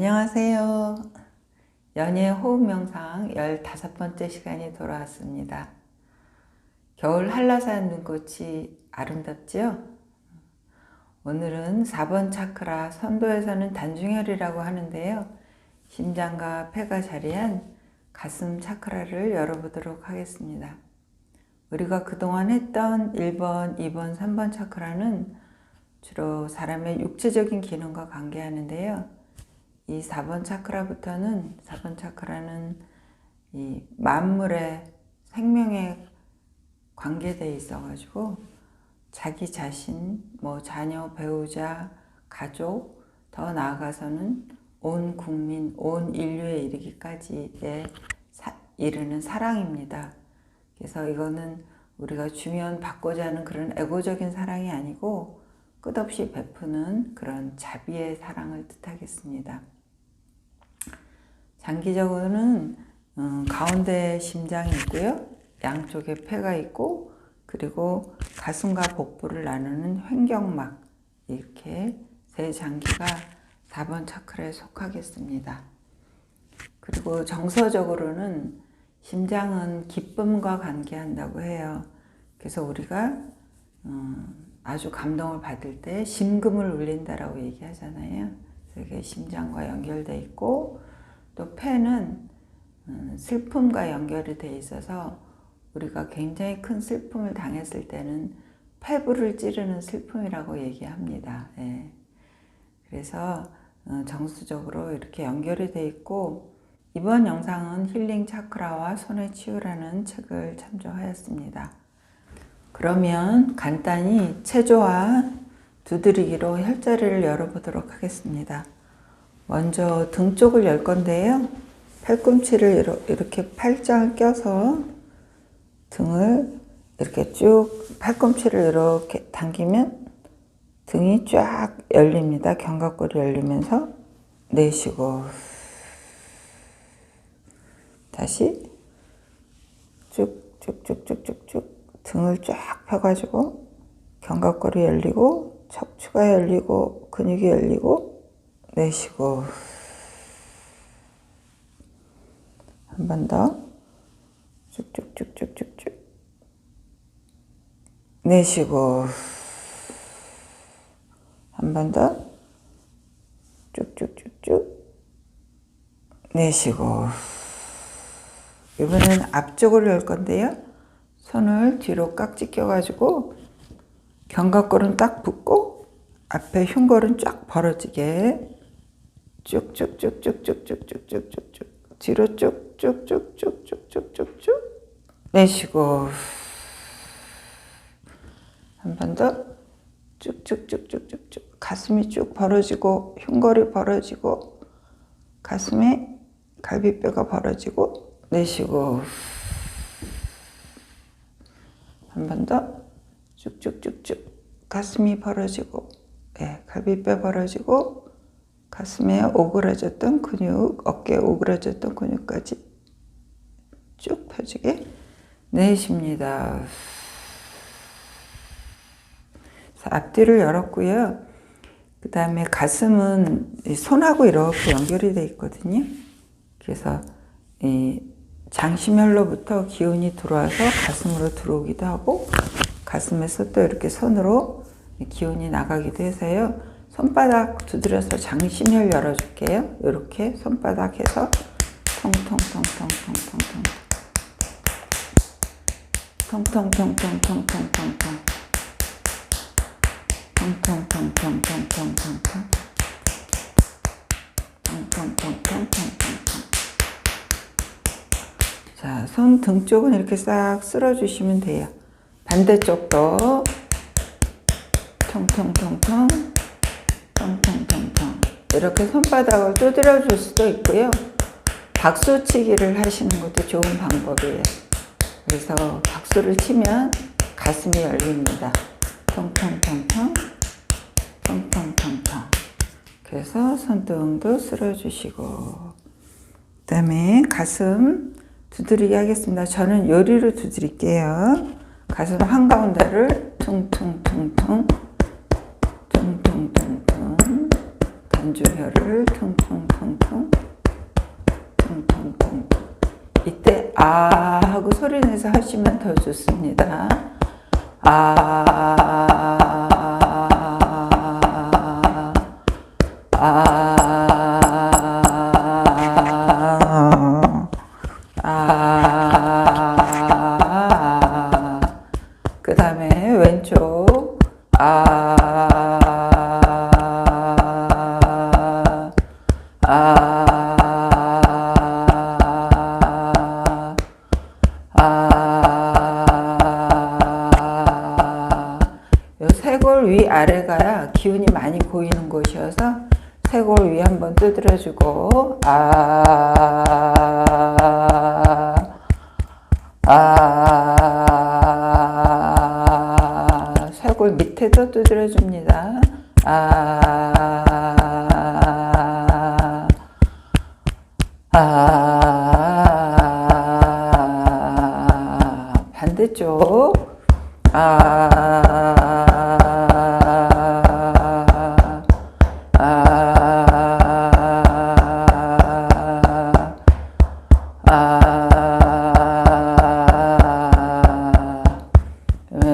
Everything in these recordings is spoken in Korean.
안녕하세요. 연예 호흡 명상 15번째 시간이 돌아왔습니다. 겨울 한라산 눈꽃이 아름답지요? 오늘은 4번 차크라, 선도에서는 단중혈이라고 하는데요. 심장과 폐가 자리한 가슴 차크라를 열어보도록 하겠습니다. 우리가 그동안 했던 1번, 2번, 3번 차크라는 주로 사람의 육체적인 기능과 관계하는데요. 이 4번 차크라부터는 4번 차크라는 이 만물의 생명에 관계되어 있어가지고 자기 자신, 자녀, 배우자, 가족, 더 나아가서는 온 국민, 온 인류에 이르기까지에 이르는 사랑입니다. 그래서 이거는 우리가 주면 받고자 하는 그런 에고적인 사랑이 아니고 끝없이 베푸는 그런 자비의 사랑을 뜻하겠습니다. 장기적으로는 가운데 심장이 있고요. 양쪽에 폐가 있고 그리고 가슴과 복부를 나누는 횡격막, 이렇게 세 장기가 4번 차크라에 속하겠습니다. 그리고 정서적으로는 심장은 기쁨과 관계한다고 해요. 그래서 우리가 아주 감동을 받을 때 심금을 울린다라고 얘기하잖아요. 그래서 이게 심장과 연결되어 있고 또 폐는 슬픔과 연결이 되어 있어서 우리가 굉장히 큰 슬픔을 당했을 때는 폐부를 찌르는 슬픔이라고 얘기합니다. 예. 그래서 정수적으로 이렇게 연결이 되어 있고 이번 영상은 힐링 차크라와 손의 치유라는 책을 참조하였습니다. 그러면 간단히 체조와 두드리기로 혈자리를 열어보도록 하겠습니다. 먼저 등 쪽을 열 건데요. 팔꿈치를 이렇게 팔짱을 껴서 등을 이렇게 쭉 팔꿈치를 이렇게 당기면 등이 쫙 열립니다. 견갑골이 열리면서 내쉬고 다시 쭉쭉쭉쭉쭉쭉 등을 쫙 펴가지고 견갑골이 열리고 척추가 열리고 근육이 열리고 내쉬고 한 번 더 쭉쭉쭉쭉쭉쭉 내쉬고 한 번 더 쭉쭉쭉쭉 내쉬고 이번엔 앞쪽을 열 건데요. 손을 뒤로 깍지 껴가지고 견갑골은 딱 붙고 앞에 흉골은 쫙 벌어지게 쭉쭉쭉쭉쭉쭉쭉쭉쭉 뒤로 쭉쭉쭉쭉쭉쭉쭉 내쉬고 한 번 더 쭉쭉쭉쭉쭉쭉 가슴이 쭉 벌어지고 흉골이 벌어지고 가슴에 갈비뼈가 벌어지고 내쉬고 한 번 더 쭉쭉쭉쭉 가슴이 벌어지고 갈비뼈 벌어지고 가슴에 오그라졌던 근육, 어깨에 오그라졌던 근육까지 쭉 펴지게 내쉽니다. 앞뒤를 열었고요. 그 다음에 가슴은 손하고 이렇게 연결이 되어 있거든요. 그래서 이 장심혈로부터 기운이 들어와서 가슴으로 들어오기도 하고 가슴에서 또 이렇게 손으로 기운이 나가기도 해서요. 손바닥 두드려서 장심혈 열어줄게요. 이렇게 손바닥 해서 통통통통통통통 통통통통통통통통 통통통통통통통통 통통통통통통통. 자, 손 등 쪽은 이렇게 싹 쓸어주시면 돼요. 반대쪽도 통통통통 통통통통 이렇게 손바닥을 두드려 줄 수도 있고요. 박수치기를 하시는 것도 좋은 방법이에요. 그래서 박수를 치면 가슴이 열립니다. 통통통통 통통통통. 그래서 손등도 쓸어주시고 그 다음에 가슴 두드리기 하겠습니다. 저는 요리로 두드릴게요. 가슴 한가운데를 퉁퉁퉁퉁 퉁퉁퉁퉁 견주혈을 퉁퉁퉁퉁 퉁퉁퉁. 이때 아 하고 소리 내서 하시면 더 좋습니다. 그 다음에 왼쪽 요 쇄골 위 아래가 기운이 많이 고이는 곳이어서 쇄골 위 한번 두드려주고 쇄골 밑에도 두드려줍니다. 반대쪽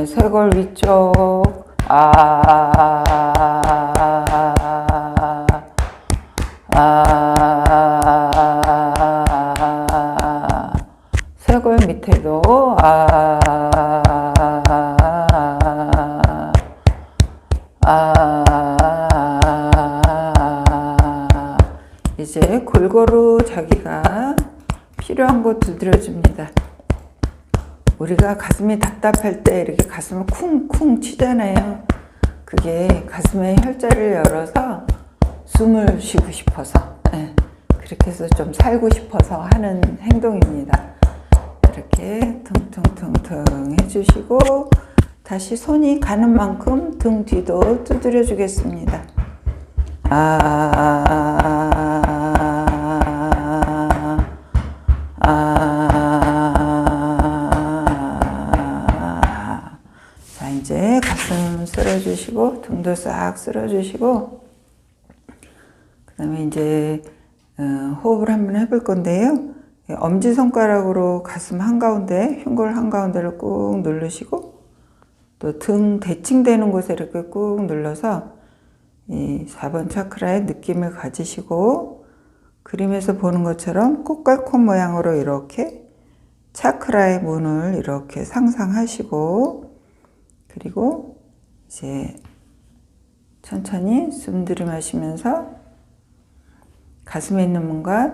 쇄골 위쪽 쇄골 밑에도 이제 골고루 자기가 필요한 곳 두드려줍니다. 우리가 가슴이 답답할 때 이렇게 가슴을 쿵쿵 치잖아요. 그게 가슴의 혈자를 열어서 숨을 쉬고 싶어서, 그렇게 해서 좀 살고 싶어서 하는 행동입니다. 이렇게 퉁퉁퉁퉁 해주시고 다시 손이 가는 만큼 등 뒤도 두드려 주겠습니다. 자, 이제 가슴 쓸어주시고 등도 싹 쓸어주시고 그 다음에 이제 호흡을 한번 해볼 건데요. 엄지손가락으로 가슴 한가운데, 흉골 한가운데를 꾹 누르시고 또 등 대칭되는 곳에 이렇게 꾹 눌러서 이 4번 차크라의 느낌을 가지시고 그림에서 보는 것처럼 꽃갈콘 모양으로 이렇게 차크라의 문을 이렇게 상상하시고 그리고 이제 천천히 숨 들이마시면서 가슴에 있는 문과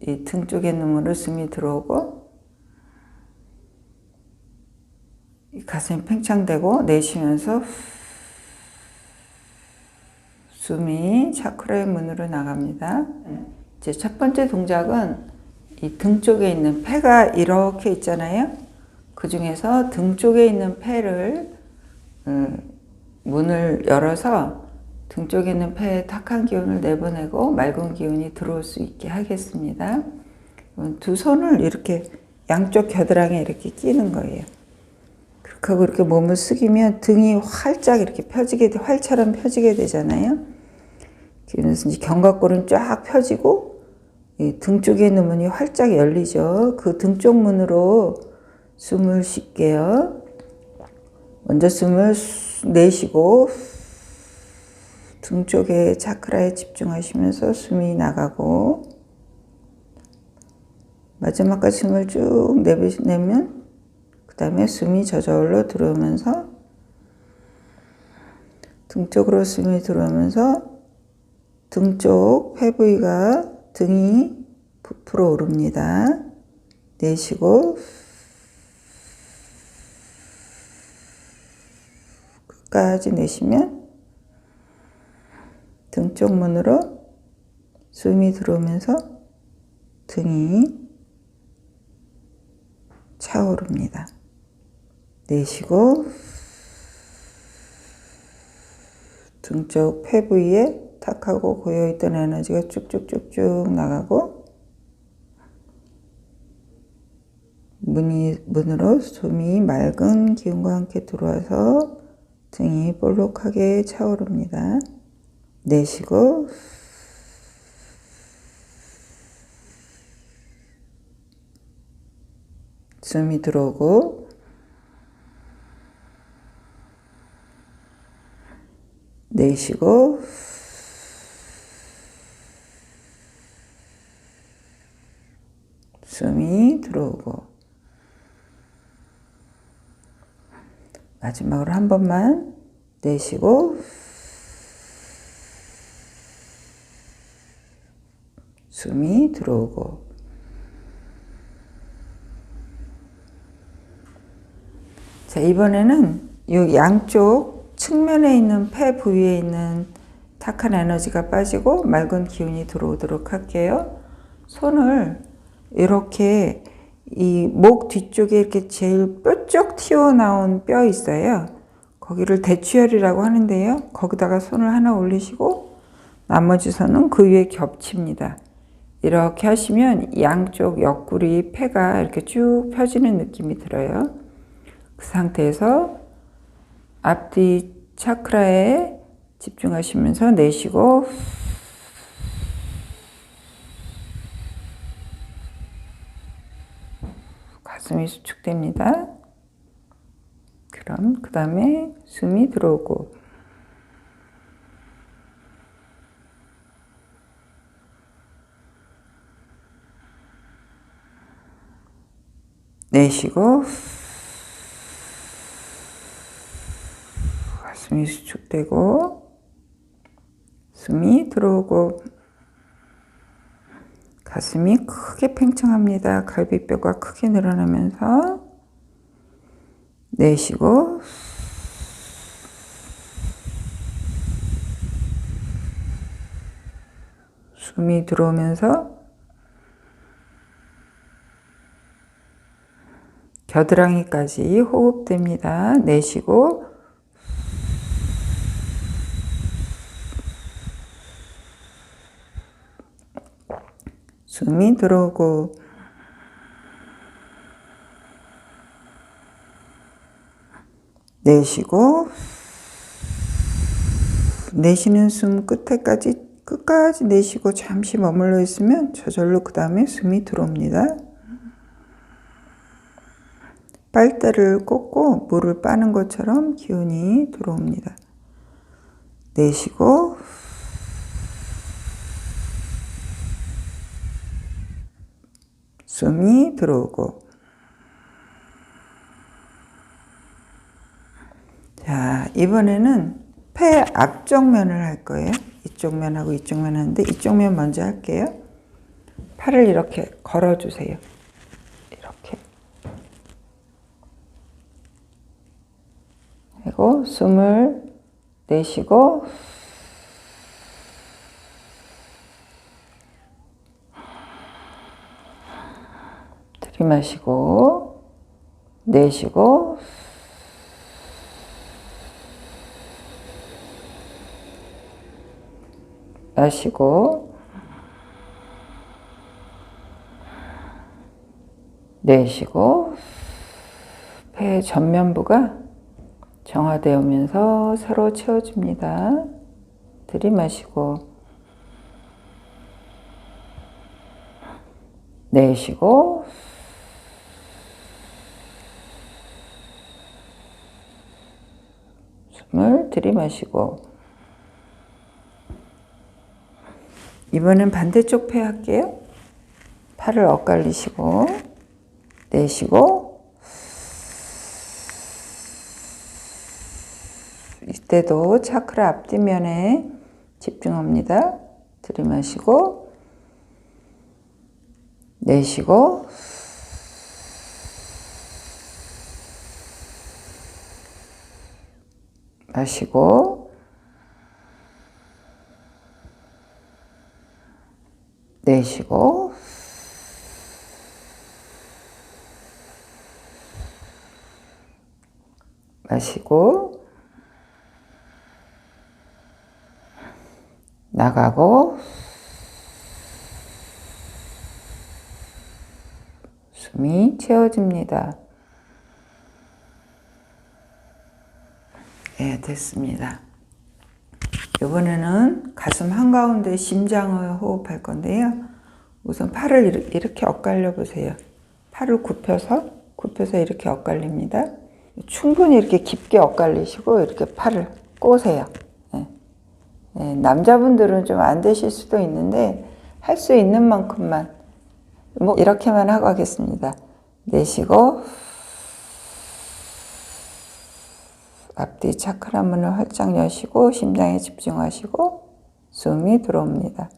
이 등 쪽에 있는 문으로 숨이 들어오고 이 가슴이 팽창되고 내쉬면서 숨이 차크라의 문으로 나갑니다. 이제 첫 번째 동작은 이 등 쪽에 있는 폐가 이렇게 있잖아요. 그 중에서 등 쪽에 있는 폐를 문을 열어서 등 쪽에 있는 폐에 탁한 기운을 내보내고 맑은 기운이 들어올 수 있게 하겠습니다. 두 손을 이렇게 양쪽 겨드랑이에 이렇게 끼는 거예요. 그렇게 하고 이렇게 몸을 숙이면 등이 활짝 이렇게 펴지게, 활처럼 펴지게 되잖아요. 그래서 이제 견갑골은 쫙 펴지고 이 등 쪽에 있는 문이 활짝 열리죠. 그 등 쪽 문으로 숨을 쉴게요. 먼저 숨을 내쉬고 등 쪽에 차크라에 집중하시면서 숨이 나가고 마지막까지 숨을 쭉 내면 그 다음에 숨이 저절로 들어오면서 등 쪽으로 숨이 들어오면서 등 쪽 폐 부위가 등이 부풀어 오릅니다. 내쉬고 끝까지 내쉬면 등 쪽 문으로 숨이 들어오면서 등이 차오릅니다. 내쉬고 등 쪽 폐 부위에 탁하고 고여있던 에너지가 쭉쭉쭉쭉 나가고 문으로 숨이 맑은 기운과 함께 들어와서 등이 볼록하게 차오릅니다. 내쉬고 숨이 들어오고 내쉬고 숨이 들어오고 마지막으로 한 번만 내쉬고 숨이 들어오고 자, 이번에는 이 양쪽 측면에 있는 폐 부위에 있는 탁한 에너지가 빠지고 맑은 기운이 들어오도록 할게요. 손을 이렇게 이 목 뒤쪽에 이렇게 제일 뾰족 튀어나온 뼈 있어요. 거기를 대추혈이라고 하는데요. 거기다가 손을 하나 올리시고 나머지 손은 그 위에 겹칩니다. 이렇게 하시면 양쪽 옆구리 폐가 이렇게 쭉 펴지는 느낌이 들어요. 그 상태에서 앞뒤 차크라에 집중하시면서 내쉬고 가슴이 수축됩니다. 그럼 그 다음에 숨이 들어오고 내쉬고 가슴이 수축되고 숨이 들어오고 가슴이 크게 팽창합니다. 갈비뼈가 크게 늘어나면서 내쉬고 숨이 들어오면서 겨드랑이까지 호흡됩니다. 내쉬고 숨이 들어오고 내쉬고 내쉬는 숨 끝까지 내쉬고 잠시 머물러 있으면 저절로 그 다음에 숨이 들어옵니다. 빨대를 꽂고 물을 빠는 것처럼 기운이 들어옵니다. 내쉬고 숨이 들어오고 자, 이번에는 폐 앞쪽 면을 할 거예요. 이쪽 면하고 이쪽 면 하는데 이쪽 면 먼저 할게요. 팔을 이렇게 걸어주세요. 이렇게. 그리고 숨을 내쉬고 들이마시고 내쉬고 마시고 내쉬고 폐 전면부가 정화되어 오면서 새로 채워집니다. 들이마시고 내쉬고 숨을 들이마시고 이번엔 반대쪽 폐 할게요. 팔을 엇갈리시고 내쉬고 이때도 차크라 앞뒷면에 집중합니다. 들이마시고 내쉬고 마시고 내쉬고 마시고 나가고 숨이 채워집니다. 네, 됐습니다. 이번에는 가슴 한가운데 심장을 호흡할 건데요. 우선 팔을 이렇게 엇갈려 보세요. 팔을 굽혀서 굽혀서 이렇게 엇갈립니다. 충분히 이렇게 깊게 엇갈리시고 이렇게 팔을 꼬세요. 네. 네, 남자분들은 좀 안 되실 수도 있는데 할 수 있는 만큼만 뭐 이렇게만 하고 하겠습니다. 내쉬고 앞뒤 차크라 문을 활짝 여시고 심장에 집중하시고 숨이 들어옵니다.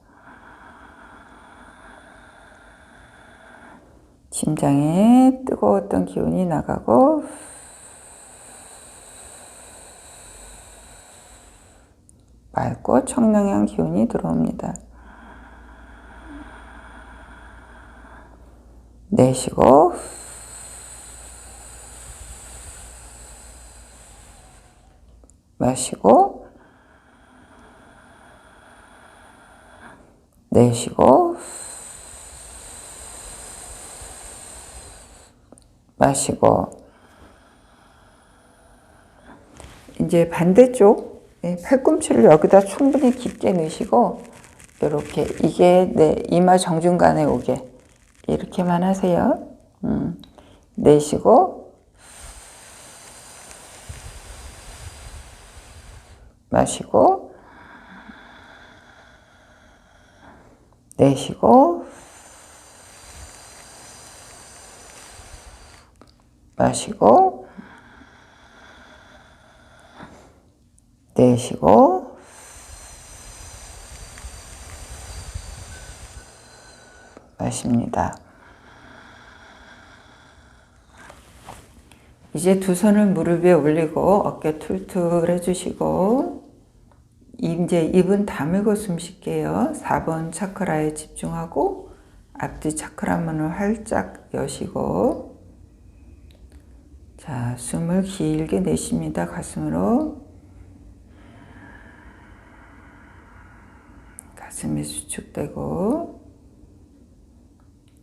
심장에 뜨거웠던 기운이 나가고 맑고 청량한 기운이 들어옵니다. 내쉬고 마시고 내쉬고 마시고 이제 반대쪽 팔꿈치를 여기다 충분히 깊게 넣으시고 이렇게 이게 내 이마 정중간에 오게 이렇게만 하세요. 내쉬고 마시고 내쉬고 마시고 내쉬고 마십니다. 이제 두 손을 무릎 위에 올리고 어깨 툴툴 해주시고 이제 입은 다물고 숨 쉴게요. 4번 차크라에 집중하고 앞뒤 차크라 문을 활짝 여시고 자, 숨을 길게 내쉽니다. 가슴으로 가슴이 수축되고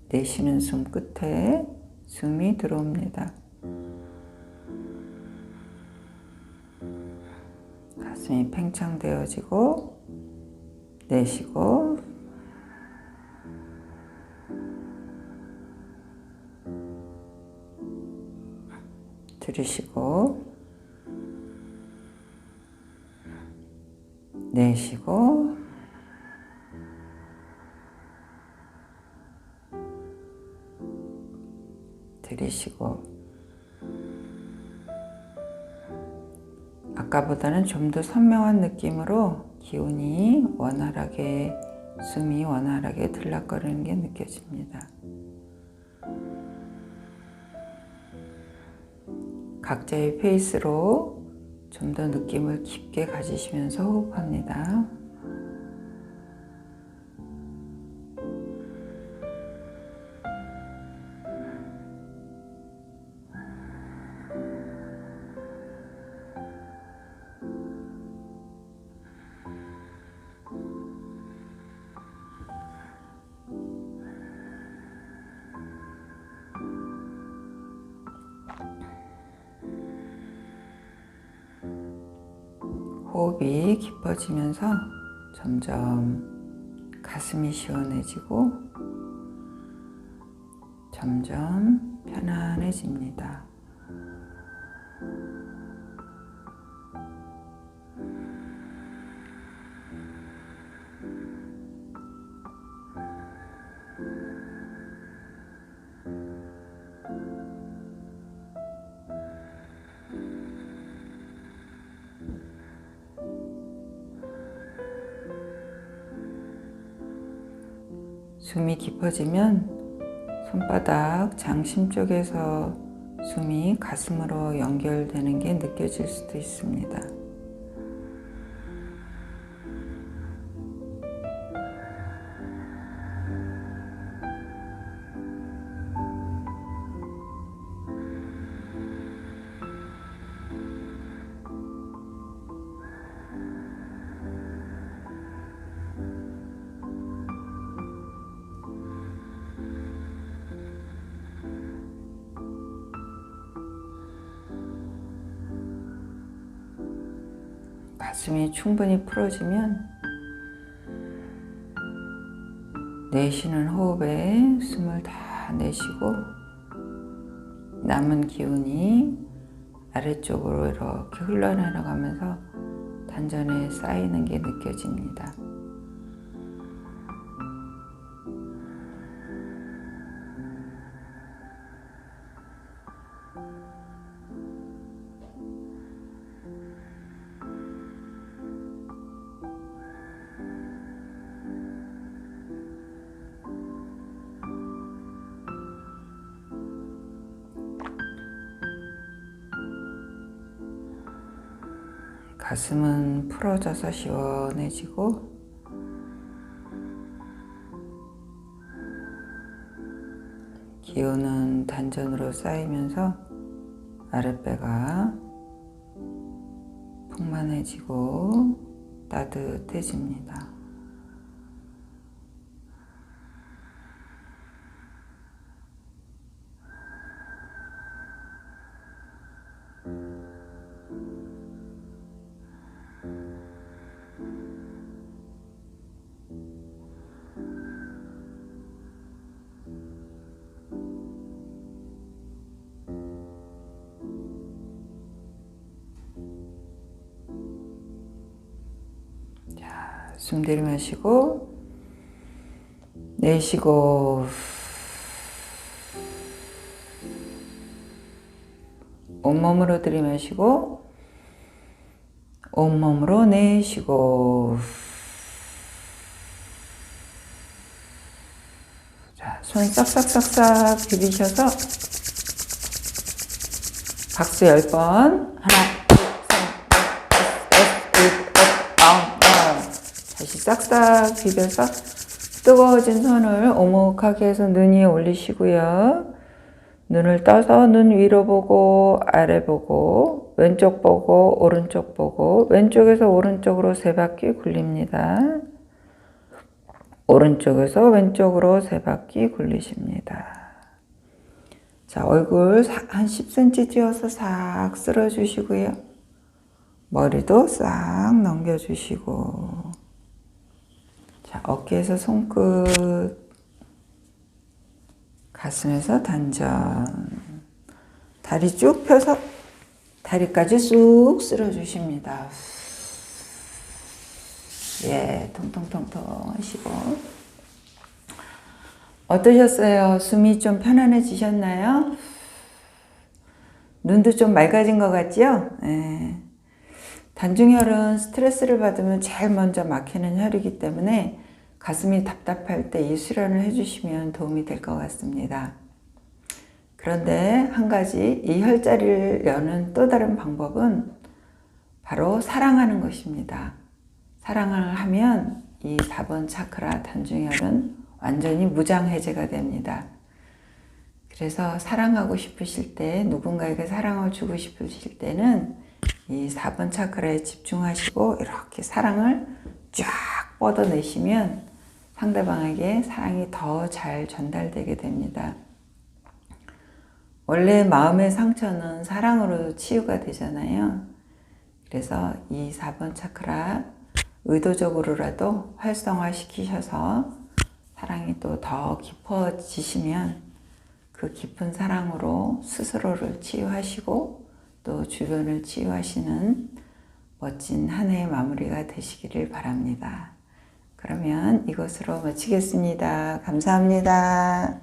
내쉬는 숨 끝에 숨이 들어옵니다. 가슴이 팽창되어지고 내쉬고 들이쉬고 내쉬고 들이쉬고 아까보다는 좀 더 선명한 느낌으로 기운이 원활하게 숨이 원활하게 들락거리는 게 느껴집니다. 각자의 페이스로 좀 더 느낌을 깊게 가지시면서 호흡합니다. 호흡이 깊어지면서 점점 가슴이 시원해지고 점점 편안해집니다. 숨이 깊어지면 손바닥 장심 쪽에서 숨이 가슴으로 연결되는 게 느껴질 수도 있습니다. 가슴이 충분히 풀어지면 내쉬는 호흡에 숨을 다 내쉬고 남은 기운이 아래쪽으로 이렇게 흘러내려가면서 단전에 쌓이는 게 느껴집니다. 가슴은 풀어져서 시원해지고 기운은 단전으로 쌓이면서 아랫배가 풍만해지고 따뜻해집니다. 숨 들이마시고 내쉬고 온몸으로 들이마시고 온몸으로 내쉬고 자, 손 싹싹싹싹 비비셔서 박수 10번 하나 다시 싹싹 비벼서 뜨거워진 손을 오목하게 해서 눈 위에 올리시고요. 눈을 떠서 눈 위로 보고 아래 보고 왼쪽 보고 오른쪽 보고 왼쪽에서 오른쪽으로 3바퀴 굴립니다. 오른쪽에서 왼쪽으로 3바퀴 굴리십니다. 자, 얼굴 한 10cm 찌어서 싹 쓸어주시고요. 머리도 싹 넘겨주시고 자, 어깨에서 손끝, 가슴에서 단전, 다리 쭉 펴서 다리까지 쑥 쓸어주십니다. 예, 통통통통 하시고 어떠셨어요? 숨이 좀 편안해지셨나요? 눈도 좀 맑아진 것 같죠? 예. 단중혈은 스트레스를 받으면 제일 먼저 막히는 혈이기 때문에 가슴이 답답할 때 이 수련을 해주시면 도움이 될 것 같습니다. 그런데 한 가지 이 혈자리를 여는 또 다른 방법은 바로 사랑하는 것입니다. 사랑을 하면 이 4번 차크라 단중혈은 완전히 무장해제가 됩니다. 그래서 사랑하고 싶으실 때, 누군가에게 사랑을 주고 싶으실 때는 이 4번 차크라에 집중하시고 이렇게 사랑을 쫙 뻗어내시면 상대방에게 사랑이 더 잘 전달되게 됩니다. 원래 마음의 상처는 사랑으로 치유가 되잖아요. 그래서 이 4번 차크라 의도적으로라도 활성화 시키셔서 사랑이 또 더 깊어지시면 그 깊은 사랑으로 스스로를 치유하시고 또 주변을 치유하시는 멋진 한 해의 마무리가 되시기를 바랍니다. 그러면 이것으로 마치겠습니다. 감사합니다.